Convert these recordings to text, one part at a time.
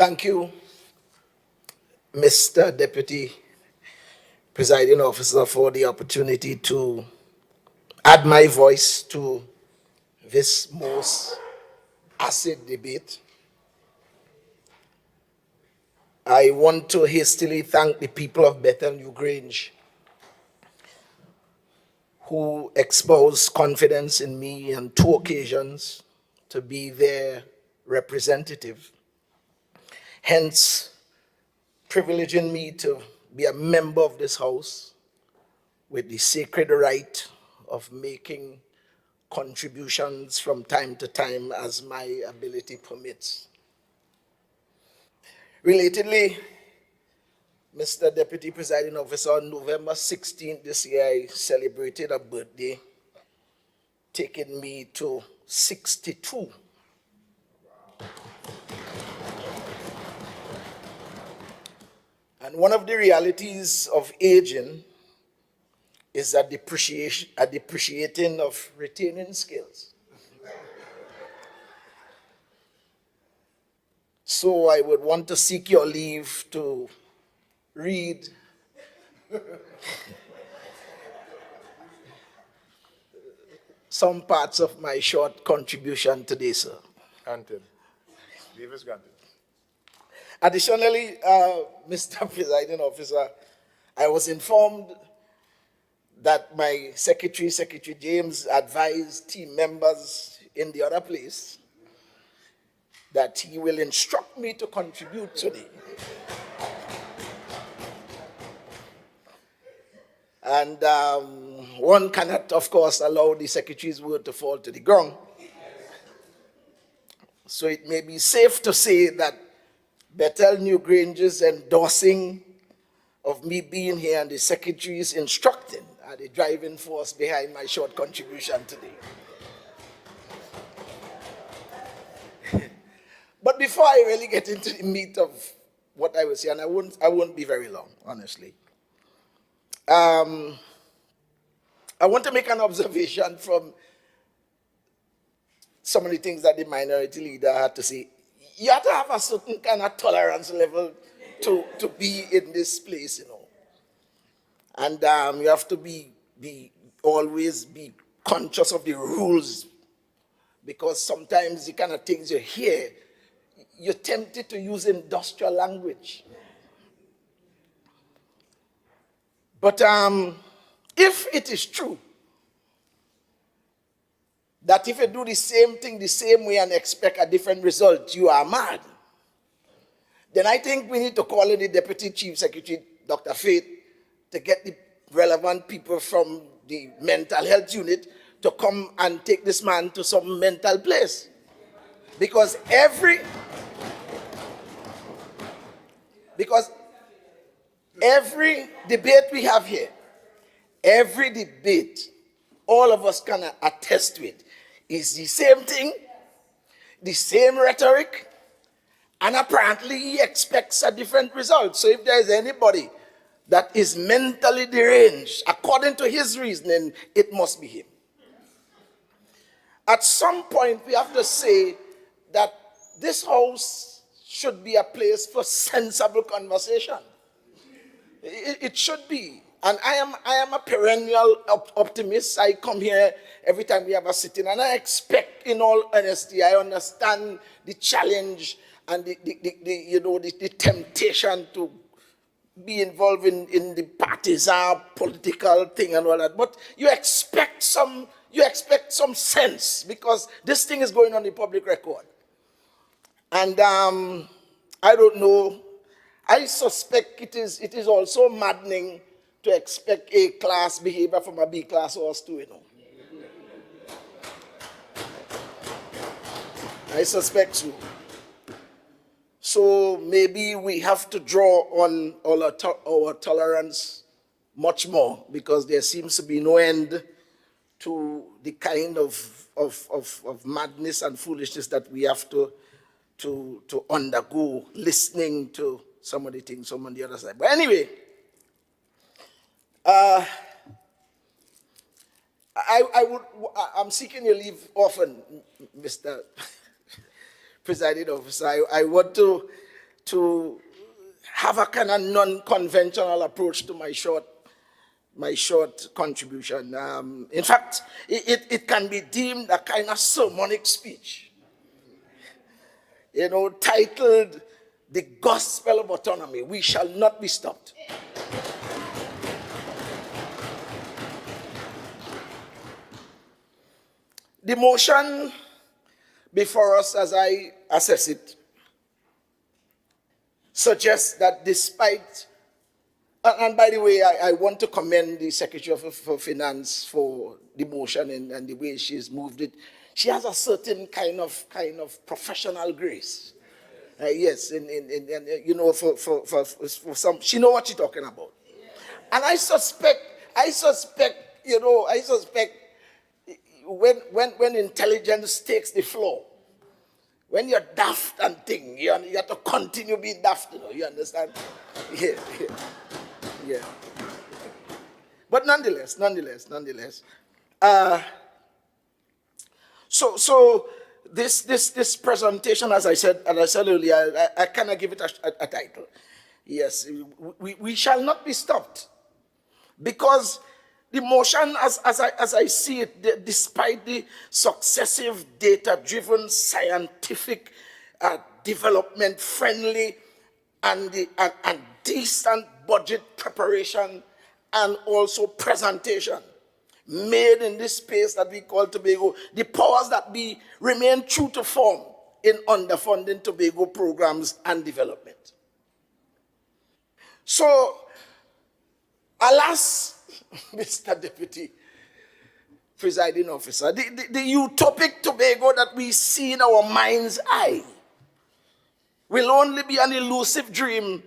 Thank you, Mr. Deputy Presiding Officer, for the opportunity to add my voice to this most acid debate. I want to hastily thank the people of Bethel New Grange who exposed confidence in me on 2 occasions to be their representative, hence privileging me to be a member of this house with the sacred right of making contributions from time to time as my ability permits. Relatedly, Mr. Deputy Presiding Officer, on November 16th this year, I celebrated a birthday, taking me to 62. And one of the realities of aging is a depreciating of retaining skills. So I would want to seek your leave to read some parts of my short contribution today, sir. Granted. Leave is granted. Additionally, Mr. Presiding Officer, I was informed that my Secretary James, advised team members in the other place that he will instruct me to contribute today. And one cannot, of course, allow the Secretary's word to fall to the ground. So it may be safe to say that Bethel New Grange's endorsing of me being here and the Secretary's instructing are the driving force behind my short contribution today. But before I really get into the meat of what I will say, and I won't be very long, honestly. I want to make an observation from some of the things that the minority leader had to say. You have to have a certain kind of tolerance level to be in this place, you know. And you have to always be conscious of the rules, because sometimes the kind of things you hear, you're tempted to use industrial language. But if it is true that if you do the same thing the same way and expect a different result, you are mad, then I think we need to call in the Deputy Chief Secretary, Dr. Faith, to get the relevant people from the mental health unit to come and take this man to some mental place. Because every debate we have here, every debate, all of us can attest to it, is the same thing, the same rhetoric, and apparently he expects a different result. So if there is anybody that is mentally deranged, according to his reasoning, it must be him. At some point, we have to say that this house should be a place for sensible conversation. It should be. And I am a perennial optimist. I come here every time we have a sitting, and I expect, in all honesty, I understand the challenge and the temptation to be involved in the partisan political thing and all that. But you expect some sense, because this thing is going on the public record. And I don't know. I suspect it is also maddening to expect A-class behavior from a B-class horse too, you know. I suspect so. So maybe we have to draw on our tolerance much more, because there seems to be no end to the kind of madness and foolishness that we have to undergo listening to some of the things from on the other side. But anyway, I'm seeking your leave often, Mr. Presiding Officer. I want to to have a kind of non-conventional approach to my short contribution. In fact, it can be deemed a kind of sermonic speech, titled "The Gospel of Autonomy. We shall not be stopped." The motion before us, as I assess it, suggests that despite, and by the way, I want to commend the Secretary for Finance for the motion and the way she's moved it. She has a certain kind of professional grace. Yes, for some, she knows what she's talking about. And I suspect, when intelligence takes the floor, when you're daft and thing, you have to continue being daft, you understand? Yeah. But nonetheless. So this presentation, as I said earlier, I cannot give it a title. Yes, we shall not be stopped, because the motion, as I see it, despite the successive data-driven, scientific, development-friendly, and decent budget preparation and also presentation made in this space that we call Tobago, the powers that be remain true to form in underfunding Tobago programs and development. So, alas, Mr. Deputy Presiding Officer, the utopic Tobago that we see in our mind's eye will only be an elusive dream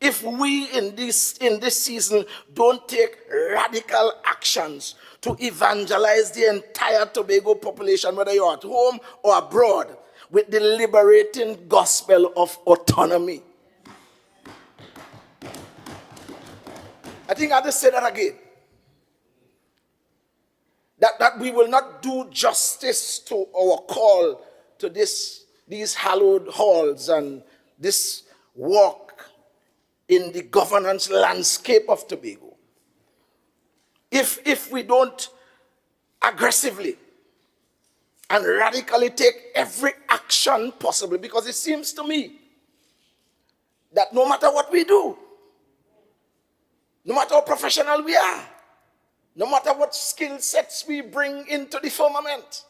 if we in this season don't take radical actions to evangelize the entire Tobago population, whether you're at home or abroad, with the liberating gospel of autonomy. I think I have to say that again. That we will not do justice to our call to these hallowed halls and this walk in the governance landscape of Tobago if we don't aggressively and radically take every action possible, because it seems to me that no matter what we do, no matter how professional we are, no matter what skill sets we bring into the firmament,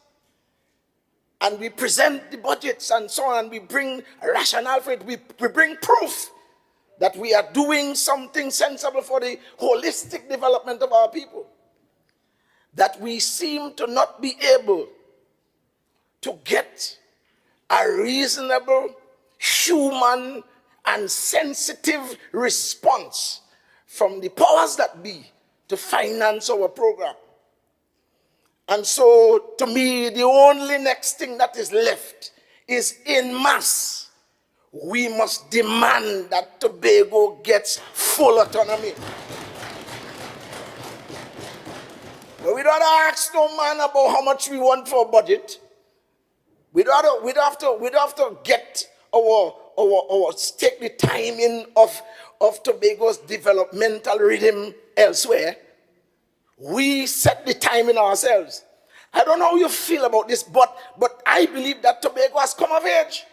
and we present the budgets and so on, and we bring a rationale for it, we bring proof that we are doing something sensible for the holistic development of our people, that we seem to not be able to get a reasonable, human, and sensitive response from the powers that be to finance our program. And so, to me, the only next thing that is left is, en masse, we must demand that Tobago gets full autonomy. But we don't ask no man about how much we want for a budget. We don't have to get take the timing of Tobago's developmental rhythm elsewhere. We set the timing ourselves. I don't know how you feel about this, but I believe that Tobago has come of age.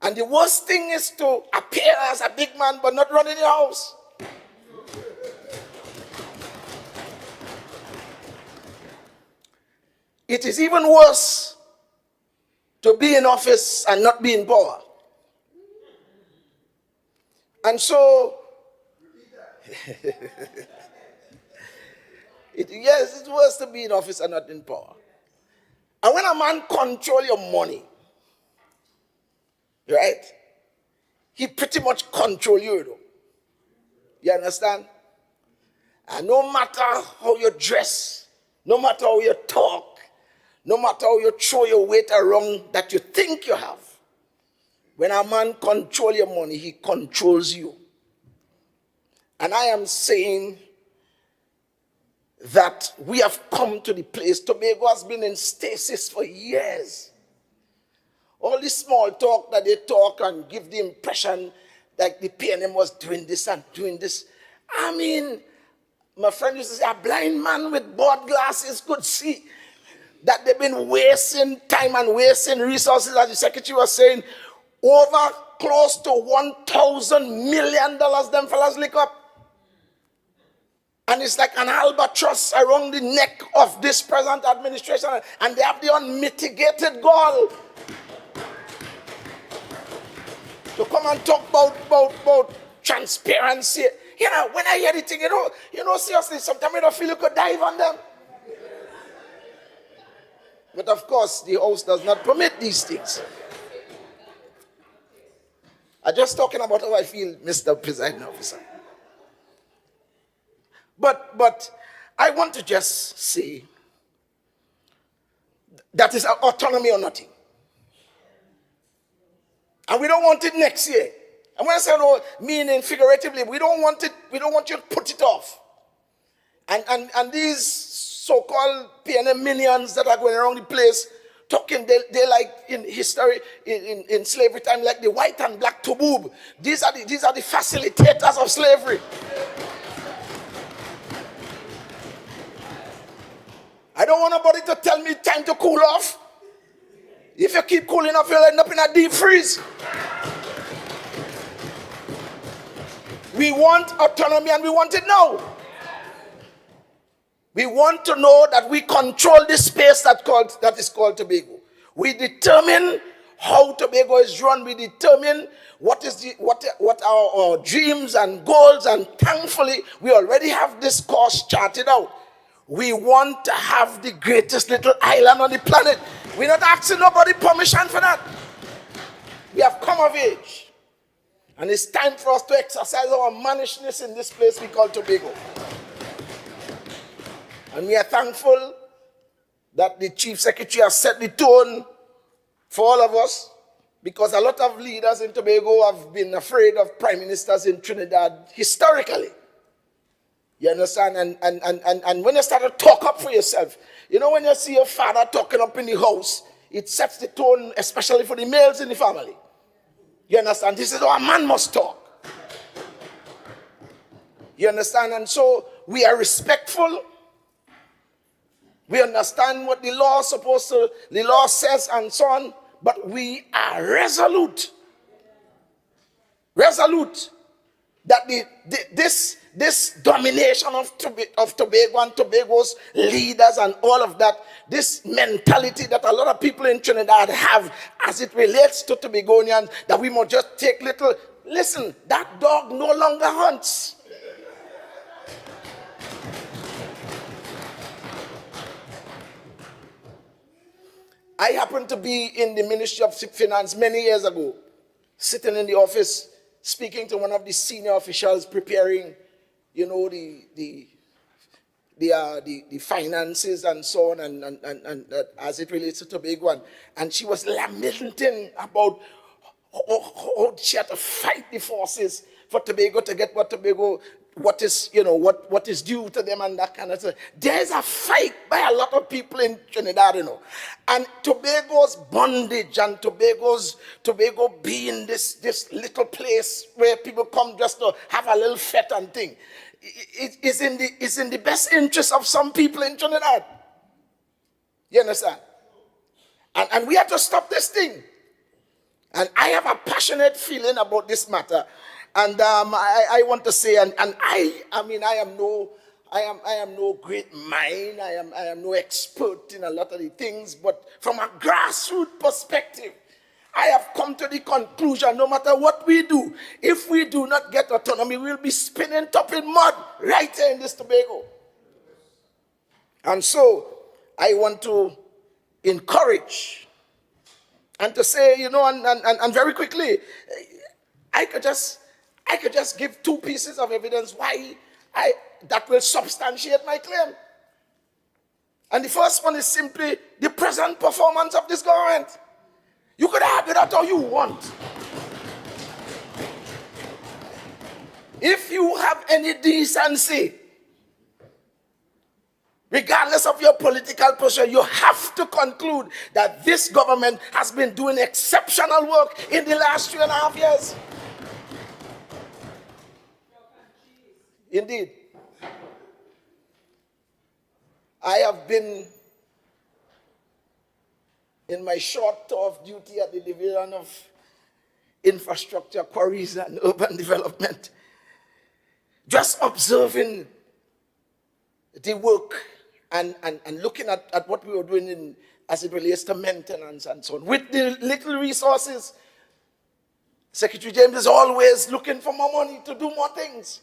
And the worst thing is to appear as a big man but not run in your house. It is even worse to be in office and not be in power. And so, it's worse to be in office and not in power. And when a man controls your money, right, he pretty much controls you, though. You understand? And no matter how you dress, no matter how you talk, no matter how you throw your weight around that you think you have, when a man controls your money, he controls you. And I am saying that we have come to the place. Tobago has been in stasis for years. All the small talk that they talk and give the impression that the PNM was doing this and doing this. I mean, my friend used to say, a blind man with board glasses could see that they've been wasting time and wasting resources, as the secretary was saying, over close to $1,000 million them fellas lick up. And it's like an albatross around the neck of this present administration, and they have the unmitigated gall to come and talk about transparency. You know, when I hear the thing, you know, seriously, sometimes I don't feel you could dive on them. But of course, the House does not permit these things. I'm just talking about how I feel, Mr. Presiding Officer. But I want to just say that is autonomy or nothing. And we don't want it next year. And when I say no, meaning figuratively, we don't want it, we don't want you to put it off. And these so-called PNM minions that are going around the place talking, they like in history, in slavery time, like the white and black taboob. These are the facilitators of slavery. I don't want nobody to tell me time to cool off. If you keep cooling off, you'll end up in a deep freeze. We want autonomy and we want it now. We want to know that we control this space that is called Tobago. We determine how Tobago is run. We determine what are our dreams and goals, and thankfully we already have this course charted out. We want to have the greatest little island on the planet. We're not asking nobody permission for that. We have come of age. And it's time for us to exercise our mannishness in this place we call Tobago. And we are thankful that the Chief Secretary has set the tone for all of us, because a lot of leaders in Tobago have been afraid of prime ministers in Trinidad historically. You understand? And when you start to talk up for yourself, you know, when you see your father talking up in the house, it sets the tone, especially for the males in the family. You understand? This is how a man must talk. You understand? And so we are respectful. We understand what the law says and so on, but we are resolute. Resolute that this domination of Tobago and Tobago's leaders and all of that, this mentality that a lot of people in Trinidad have as it relates to Tobagonians, that we must just take little, listen, that dog no longer hunts. I happened to be in the Ministry of Finance many years ago, sitting in the office, speaking to one of the senior officials preparing, you know, the finances and so on, and as it relates to Tobago, and she was lamenting about how she had to fight the forces for Tobago to get what is due to them and that kind of stuff. There's a fight by a lot of people in Trinidad, you know. And Tobago's bondage and Tobago being this little place where people come just to have a little fete and thing, it is in the best interest of some people in Trinidad. You understand? And we have to stop this thing. And I have a passionate feeling about this matter. And I want to say, and I am no great mind. I am no expert in a lot of the things. But from a grassroots perspective, I have come to the conclusion, no matter what we do, if we do not get autonomy, we'll be spinning top in mud right here in this Tobago. And so I want to encourage and to say, you know, and very quickly, I could just give two pieces of evidence why that will substantiate my claim. And the first one is simply the present performance of this government. You could argue that all you want. If you have any decency, regardless of your political position, you have to conclude that this government has been doing exceptional work in the last 3.5 years. Indeed. I have been in my short tour of duty at the Division of Infrastructure, Quarries, and Urban Development, just observing the work and looking at what we were doing as it relates to maintenance and so on. With the little resources, Secretary James is always looking for more money to do more things.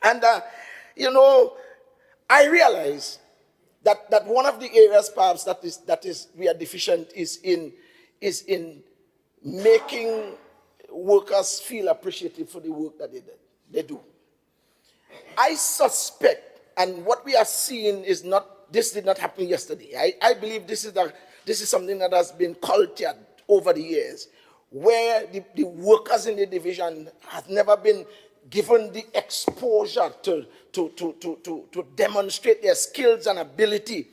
And, I realize that one of the areas perhaps that is we are deficient is in making workers feel appreciative for the work that they do. I suspect, and what we are seeing is not, this did not happen yesterday. I believe this is something that has been cultured over the years, where the workers in the division have never been given the exposure to demonstrate their skills and ability,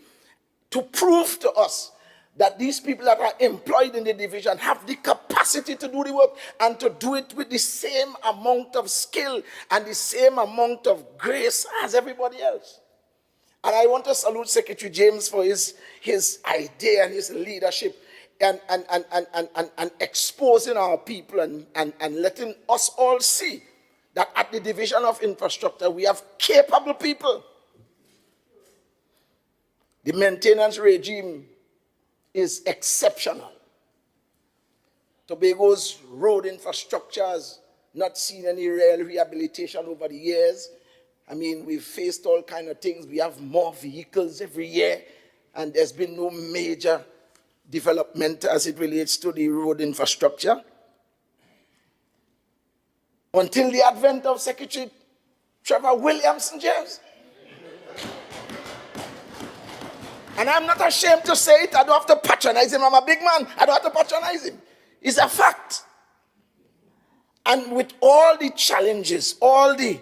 to prove to us that these people that are employed in the division have the capacity to do the work and to do it with the same amount of skill and the same amount of grace as everybody else. And I want to salute Secretary James for his idea and his leadership and exposing our people and letting us all see that at the Division of Infrastructure, we have capable people. The maintenance regime is exceptional. Tobago's road infrastructure has not seen any real rehabilitation over the years. I mean, we've faced all kinds of things. We have more vehicles every year, and there's been no major development as it relates to the road infrastructure. Until the advent of Secretary Trevor Williamson James. And I'm not ashamed to say it. I don't have to patronize him. I'm a big man. I don't have to patronize him. It's a fact. And with all the challenges, all the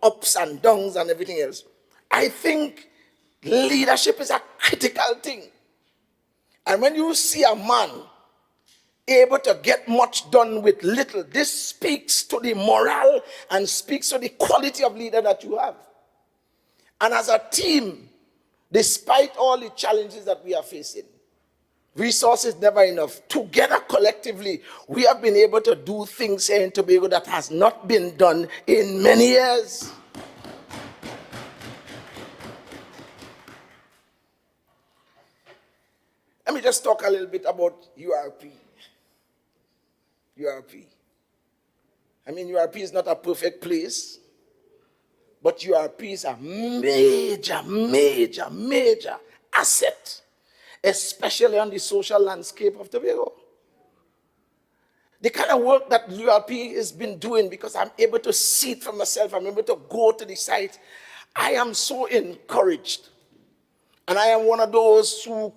ups and downs and everything else, I think leadership is a critical thing. And when you see a man able to get much done with little, this speaks to the morale and speaks to the quality of leader that you have. And as a team, despite all the challenges that we are facing, resources never enough. Together, collectively, we have been able to do things here in Tobago that has not been done in many years. Let me just talk a little bit about URP. URP. I mean, URP is not a perfect place, but URP is a major, major, major asset, especially on the social landscape of Tobago. The kind of work that URP has been doing, because I'm able to see it for myself, I'm able to go to the site, I am so encouraged. And I am one of those who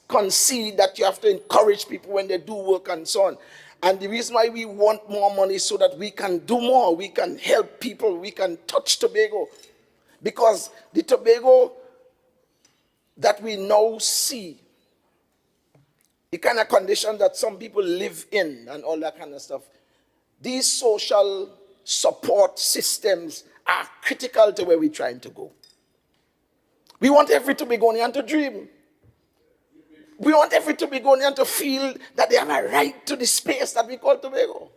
concede that you have to encourage people when they do work and so on. And the reason why we want more money so that we can do more, we can help people, we can touch Tobago. Because the Tobago that we now see, the kind of condition that some people live in and all that kind of stuff, these social support systems are critical to where we're trying to go. We want every Tobagonian to dream. We want every Tobagonian to feel that they have a right to the space that we call Tobago.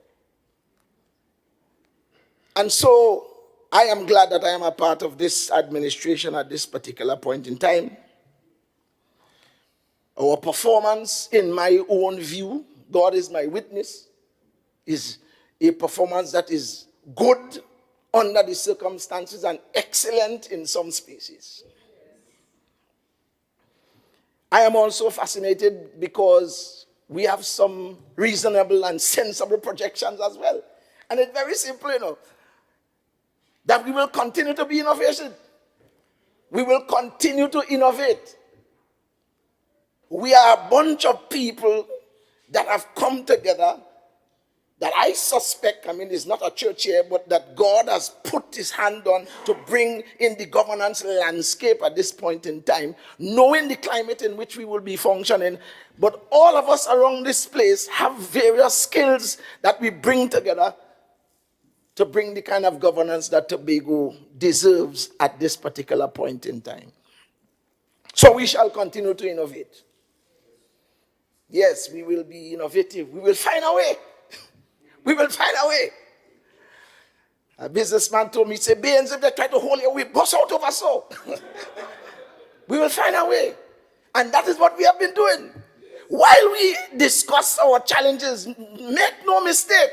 And so I am glad that I am a part of this administration at this particular point in time. Our performance, in my own view, God is my witness, is a performance that is good under the circumstances and excellent in some spaces. I am also fascinated because we have some reasonable and sensible projections as well. And it's very simple, that we will continue to be innovation. We will continue to innovate. We are a bunch of people that have come together that I suspect, is not a church here, but that God has put his hand on to bring in the governance landscape at this point in time, knowing the climate in which we will be functioning. But all of us around this place have various skills that we bring together to bring the kind of governance that Tobago deserves at this particular point in time. So we shall continue to innovate. Yes, we will be innovative. We will find a way. We will find a way. A businessman told me, say, Baynes, if they try to hold you, we bust out of us all. We will find a way. And that is what we have been doing. While we discuss our challenges, make no mistake,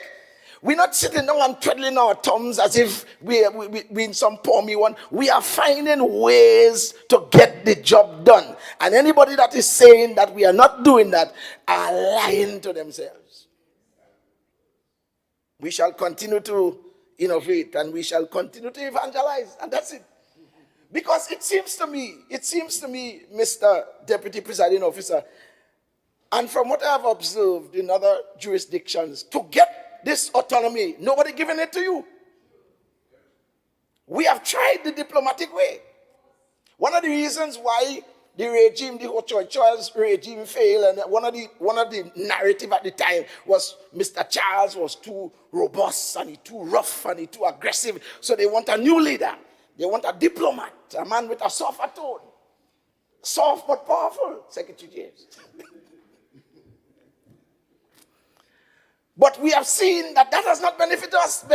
we're not sitting down and twiddling our thumbs as if we in some pommy one. We are finding ways to get the job done. And anybody that is saying that we are not doing that are lying to themselves. We shall continue to innovate and we shall continue to evangelize. And that's it. Because it seems to me, Mr. Deputy Presiding Officer, and from what I have observed in other jurisdictions, to get this autonomy, nobody giving it to you. We have tried the diplomatic way. One of the reasons why the regime, the Charles regime failed, and one of the narrative at the time was Mr. Charles was too robust and he too rough and he too aggressive. So they want a new leader. They want a diplomat, a man with a softer tone. Soft but powerful, Secretary James. But we have seen that has not benefit us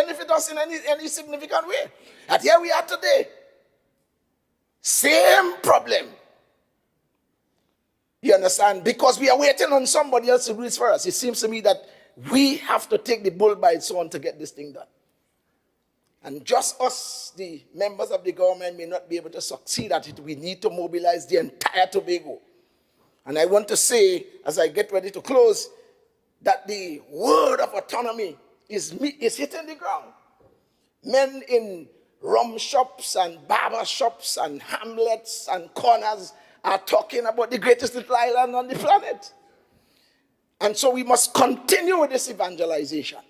in any significant way. And here we are today. Same problem. You understand? Because we are waiting on somebody else to do this for us. It seems to me that we have to take the bull by its horn to get this thing done. And just us, the members of the government, may not be able to succeed at it. We need to mobilize the entire Tobago. And I want to say, as I get ready to close, that the word of autonomy is hitting the ground. Men in rum shops and barber shops and hamlets and corners are talking about the greatest little island on the planet. And so we must continue with this evangelization.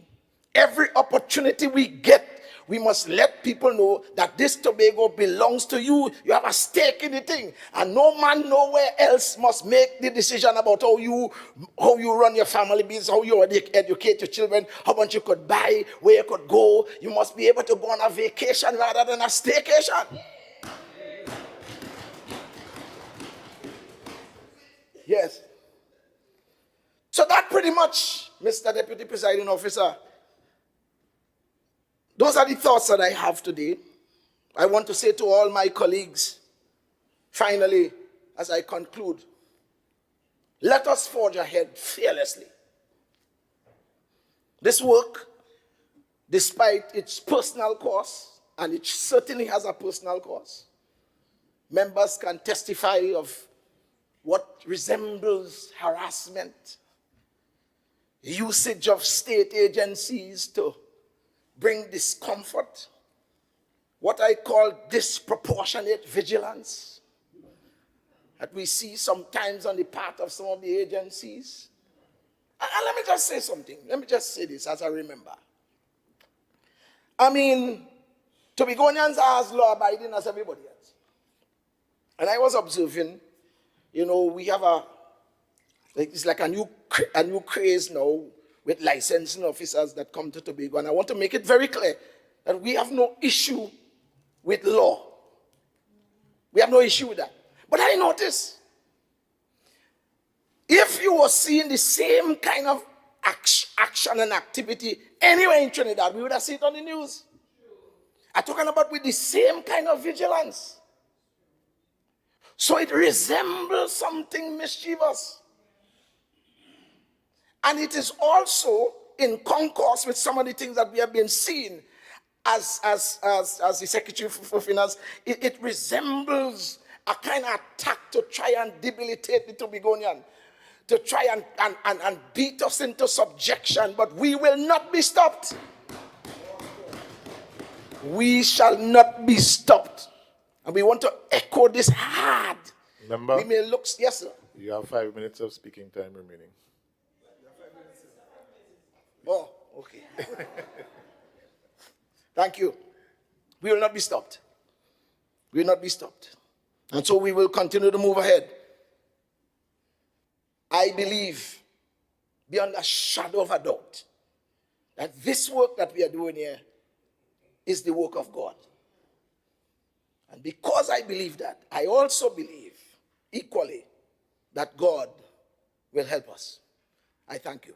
Every opportunity we get, we must let people know that this Tobago belongs to you. You have a stake in the thing. And no man nowhere else must make the decision about how you run your family business, how you educate your children, how much you could buy, where you could go. You must be able to go on a vacation rather than a staycation. Yes. So that pretty much, Mr. Deputy Presiding Officer, those are the thoughts that I have today. I want to say to all my colleagues, finally, as I conclude, let us forge ahead fearlessly. This work, despite its personal cost, and it certainly has a personal cost, members can testify of what resembles harassment, usage of state agencies to bring discomfort, what I call disproportionate vigilance that we see sometimes on the part of some of the agencies. And let me just say something. Let me just say this as I remember. Tobagonians are as law-abiding as everybody else. And I was observing, we have it's like a new craze now with licensing officers that come to Tobago. And I want to make it very clear that we have no issue with law. We have no issue with that. But I notice, if you were seeing the same kind of action and activity anywhere in Trinidad, we would have seen it on the news. I'm talking about with the same kind of vigilance. So it resembles something mischievous. And it is also in concourse with some of the things that we have been seeing as the Secretary for Finance. It resembles a kind of attack to try and debilitate the Tobagonian, to try and beat us into subjection. But we will not be stopped. We shall not be stopped. And we want to echo this hard. Remember, we may look, yes, sir. You have 5 minutes of speaking time remaining. Oh, Okay. Thank you. We will not be stopped. We will not be stopped. And so we will continue to move ahead. I believe, beyond a shadow of a doubt, that this work that we are doing here is the work of God. And because I believe that, I also believe equally that God will help us. I thank you.